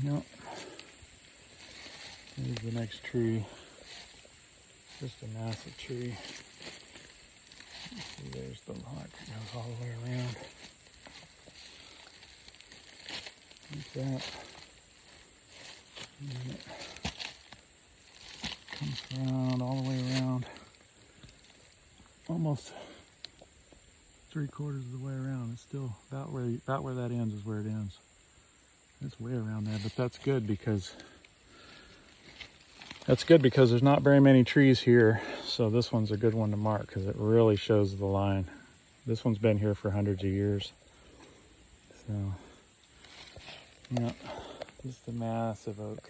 Yep. Here's the next tree. Just a massive tree. See, there's the mark that goes all the way around. Like that. And then it comes around all the way around. Almost 3/4 of the way around. It's still about where that ends is where it ends. It's way around there, but that's good because there's not very many trees here. So this one's a good one to mark because it really shows the line. This one's been here for hundreds of years. So, yeah, just a massive oak.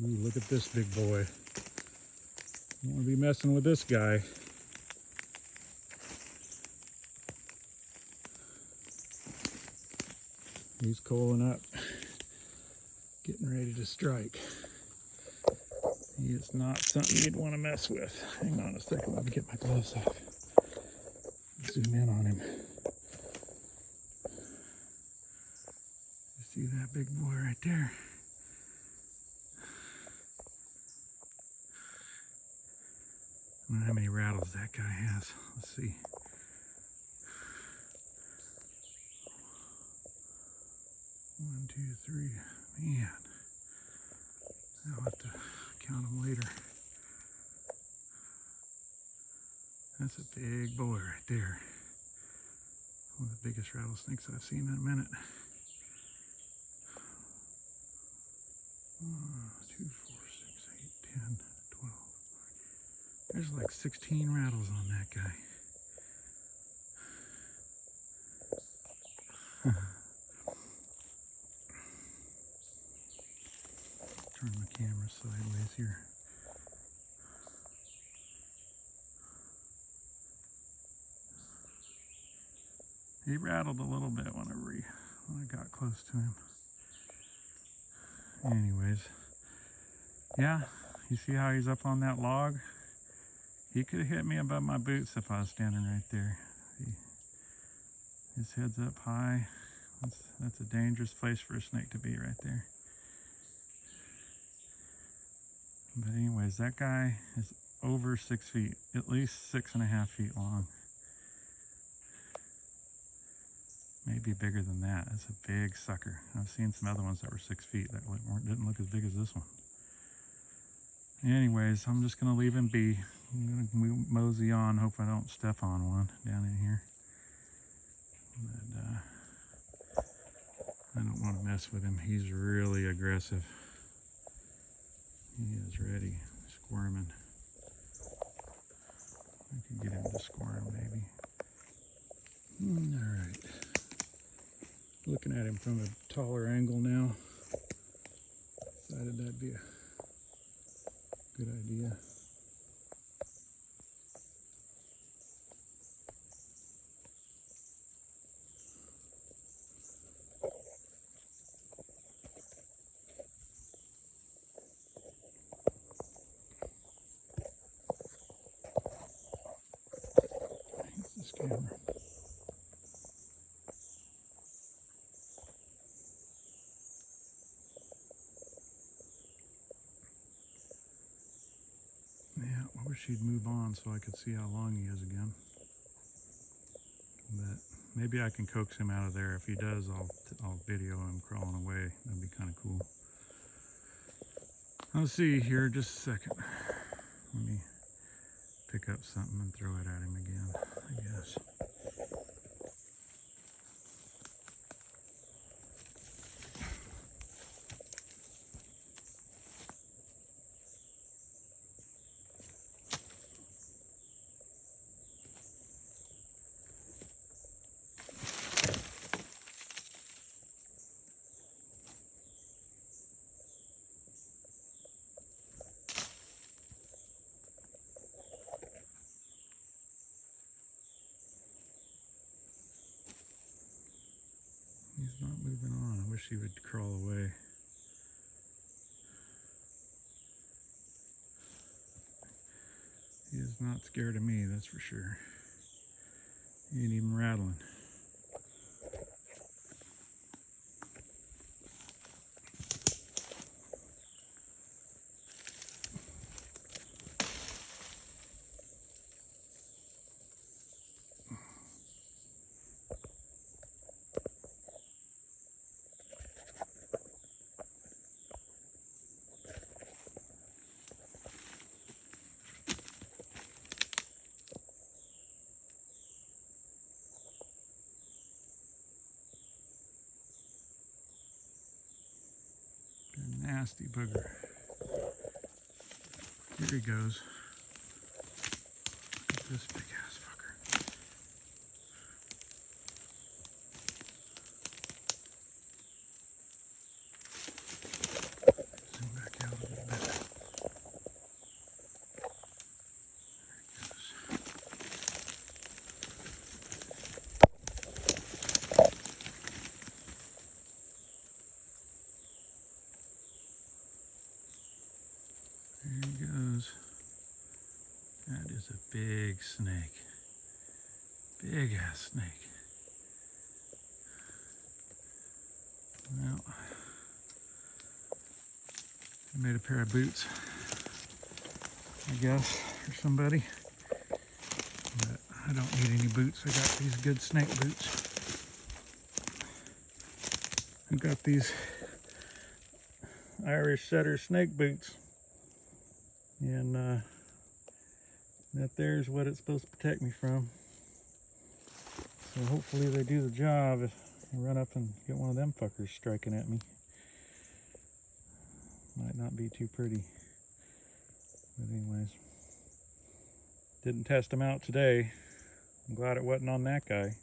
Ooh, look at this big boy. You want to be messing with this guy. He's coiling up, getting ready to strike. He is not something you'd want to mess with. Hang on a second, let me get my gloves off. Zoom in on him. You see that big boy right there? I don't know how many rattles that guy has. Let's see. One, two, three. Man, I'll have to count them later. That's a big boy right there. One of the biggest rattlesnakes I've seen in a minute. 1, 2, 4, 6, 8, 10, 12. There's like 16 rattles on that guy. Turn the camera sideways here. He rattled a little bit whenever when I got close to him. Anyways, yeah, you see how he's up on that log? He could have hit me above my boots if I was standing right there. See, his head's up high. That's a dangerous place for a snake to be right there. But anyways, that guy is over 6 feet, at least 6.5 feet long. Maybe bigger than that. It's a big sucker. I've seen some other ones that were 6 feet that didn't look as big as this one. Anyways, I'm just going to leave him be. I'm going to mosey on, hope I don't step on one down in here. But, I don't want to mess with him. He's really aggressive. He is ready, squirming. I can get him to squirm maybe. All right. Looking at him from a taller angle now. Decided that'd be a good idea. This camera. Yeah, I wish he'd move on so I could see how long he is again. But maybe I can coax him out of there. If he does, I'll video him crawling away. That'd be kind of cool. I'll see here just a second. Let me pick up something and throw it at him again, I guess. He's not moving on. I wish he would crawl away. He is not scared of me, that's for sure. He ain't even rattling. Nasty booger. Here he goes. Look at this big ass fucker. Zoom back out a little bit. There he goes. There he goes. That is a big snake. Big ass snake. Well, I made a pair of boots, I guess, for somebody. But I don't need any boots. I got these good snake boots. I got these Irish setter snake boots. And that there's what it's supposed to protect me from. So hopefully they do the job if I run up and get one of them fuckers striking at me. Might not be too pretty. But anyways, didn't test them out today. I'm glad it wasn't on that guy.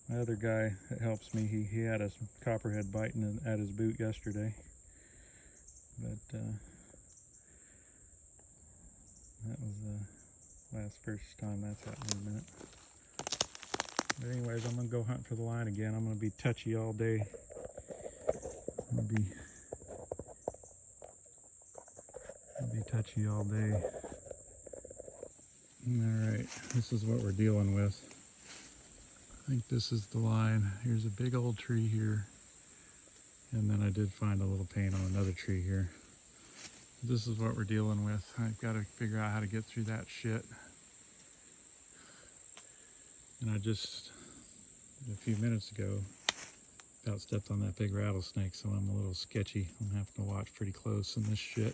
My other guy that helps me, he had a copperhead biting at his boot yesterday. But that was the first time that's happened in a minute. But anyways, I'm gonna go hunt for the line again. I'm gonna be touchy all day. I'll be touchy all day. Alright, this is what we're dealing with. I think this is the line. Here's a big old tree here. And then I did find a little paint on another tree here. This is what we're dealing with. I've got to figure out how to get through that shit. And I just, a few minutes ago, about stepped on that big rattlesnake, so I'm a little sketchy. I'm having to watch pretty close in this shit.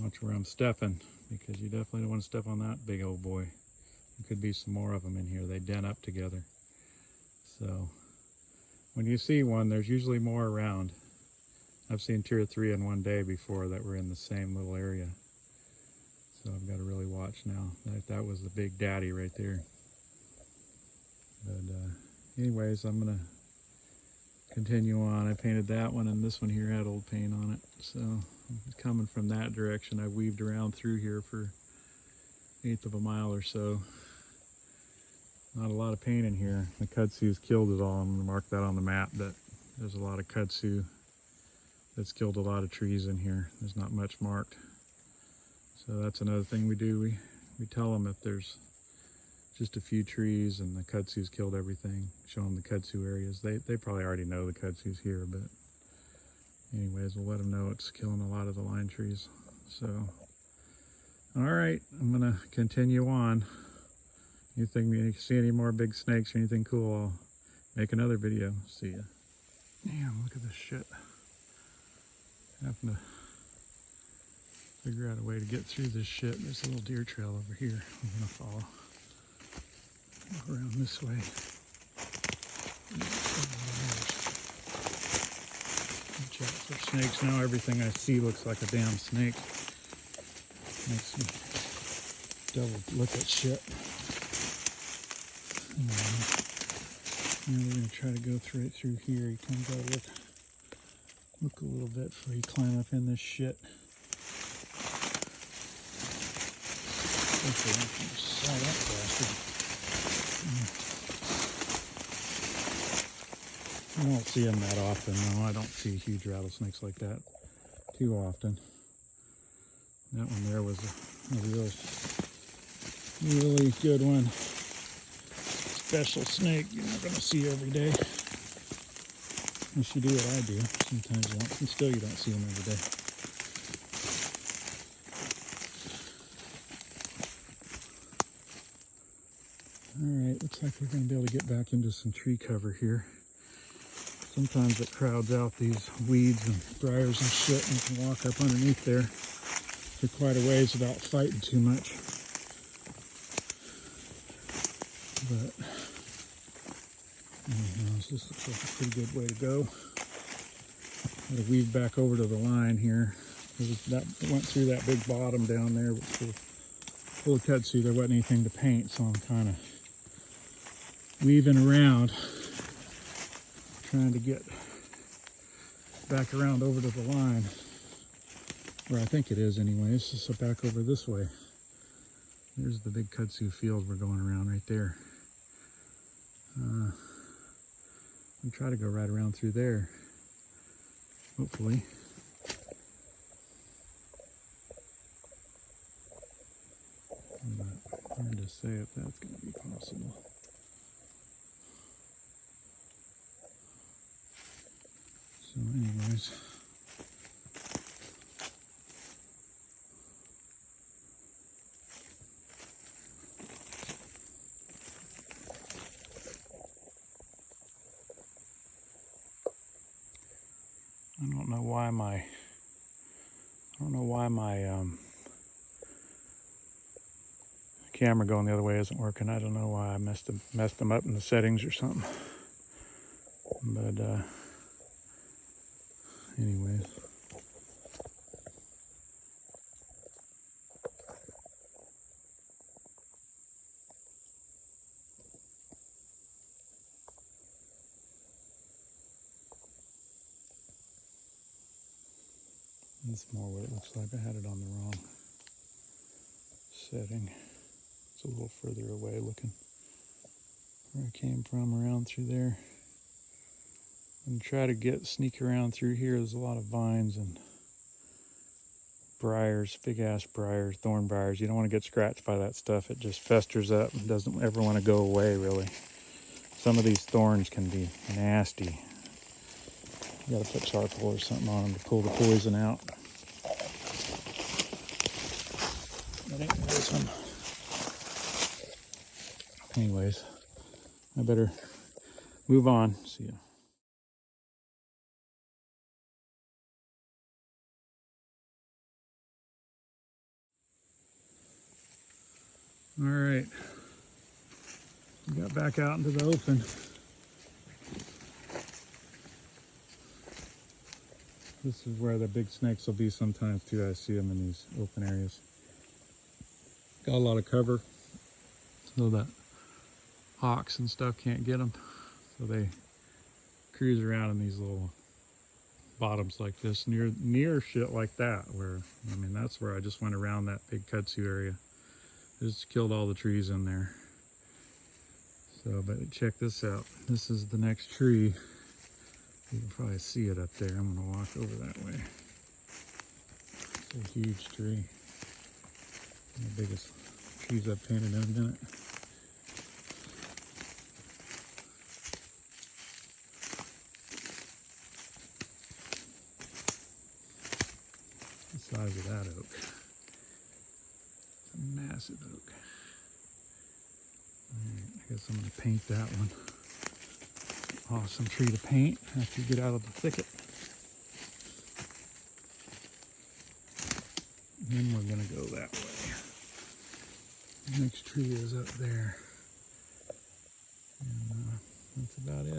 Watch where I'm stepping, because you definitely don't want to step on that big old boy. There could be some more of them in here. They den up together. So when you see one, there's usually more around. I've seen 2 or 3 in one day before that were in the same little area. So I've got to really watch now. That was the big daddy right there. But anyways, I'm going to continue on. I painted that one, and this one here had old paint on it. So coming from that direction, I weaved around through here for 1/8 of a mile or so. Not a lot of paint in here. The kudzu's killed it all. I'm going to mark that on the map, that there's a lot of kudzu that's killed a lot of trees in here. There's not much marked. So that's another thing we do. We tell them if there's just a few trees and the kudzu's killed everything, show them the kudzu areas. They probably already know the kudzu's here, but anyways, we'll let them know it's killing a lot of the line trees. So, all right, I'm going to continue on. You see any more big snakes or anything cool, I'll make another video. See ya. Damn, look at this shit. Having to figure out a way to get through this shit. There's a little deer trail over here I'm gonna follow. Go around this way. Watch out for snakes. Now everything I see looks like a damn snake. Makes me double look at shit. Now we're going to try to go right through here. He comes out, look a little bit before you climb up in this shit. Okay, I can saw that bastard. I don't see them that often, though. I don't see huge rattlesnakes like that too often. That one there was a really good one. Special snake you're not going to see every day. Unless you do what I do. Sometimes you don't, and still you don't see them every day. Alright, looks like we're going to be able to get back into some tree cover here. Sometimes it crowds out these weeds and briars and shit, and you can walk up underneath there for quite a ways without fighting too much. But anyways, this looks like a pretty good way to go. Gotta weave back over to the line here. That went through that big bottom down there, which was full of kudzu. There wasn't anything to paint, so I'm kind of weaving around, trying to get back around over to the line, where I think it is anyways. So back over this way. There's the big kudzu field we're going around right there. I'll try to go right around through there, hopefully. But hard to say if that's going to be possible. So anyways, I don't know why my camera going the other way isn't working. I don't know why I messed them up in the settings or something. But anyways. That's more what it looks like. I had it on the wrong setting. It's a little further away looking where I came from, around through there. And try to sneak around through here. There's a lot of vines and briars, big ass briars, thorn briars. You don't want to get scratched by that stuff. It just festers up and doesn't ever want to go away, really. Some of these thorns can be nasty. You gotta put charcoal or something on them to pull the poison out. That ain't this one. Anyways, I better move on. See ya. All right, we got back out into the open. This is where the big snakes will be sometimes too. I see them in these open areas. Got a lot of cover so that hawks and stuff can't get them. So they cruise around in these little bottoms like this, near shit like that. Where, I mean, that's where I just went around that big kudzu area. Just killed all the trees in there. So, but check this out. This is the next tree. You can probably see it up there. I'm gonna walk over that way. It's a huge tree. One of the biggest trees I've painted in, didn't it? The size of that oak. It's a massive oak. Alright, I guess I'm gonna paint that one. Awesome tree to paint after you get out of the thicket. And then we're gonna go that way. The next tree is up there. And that's about it.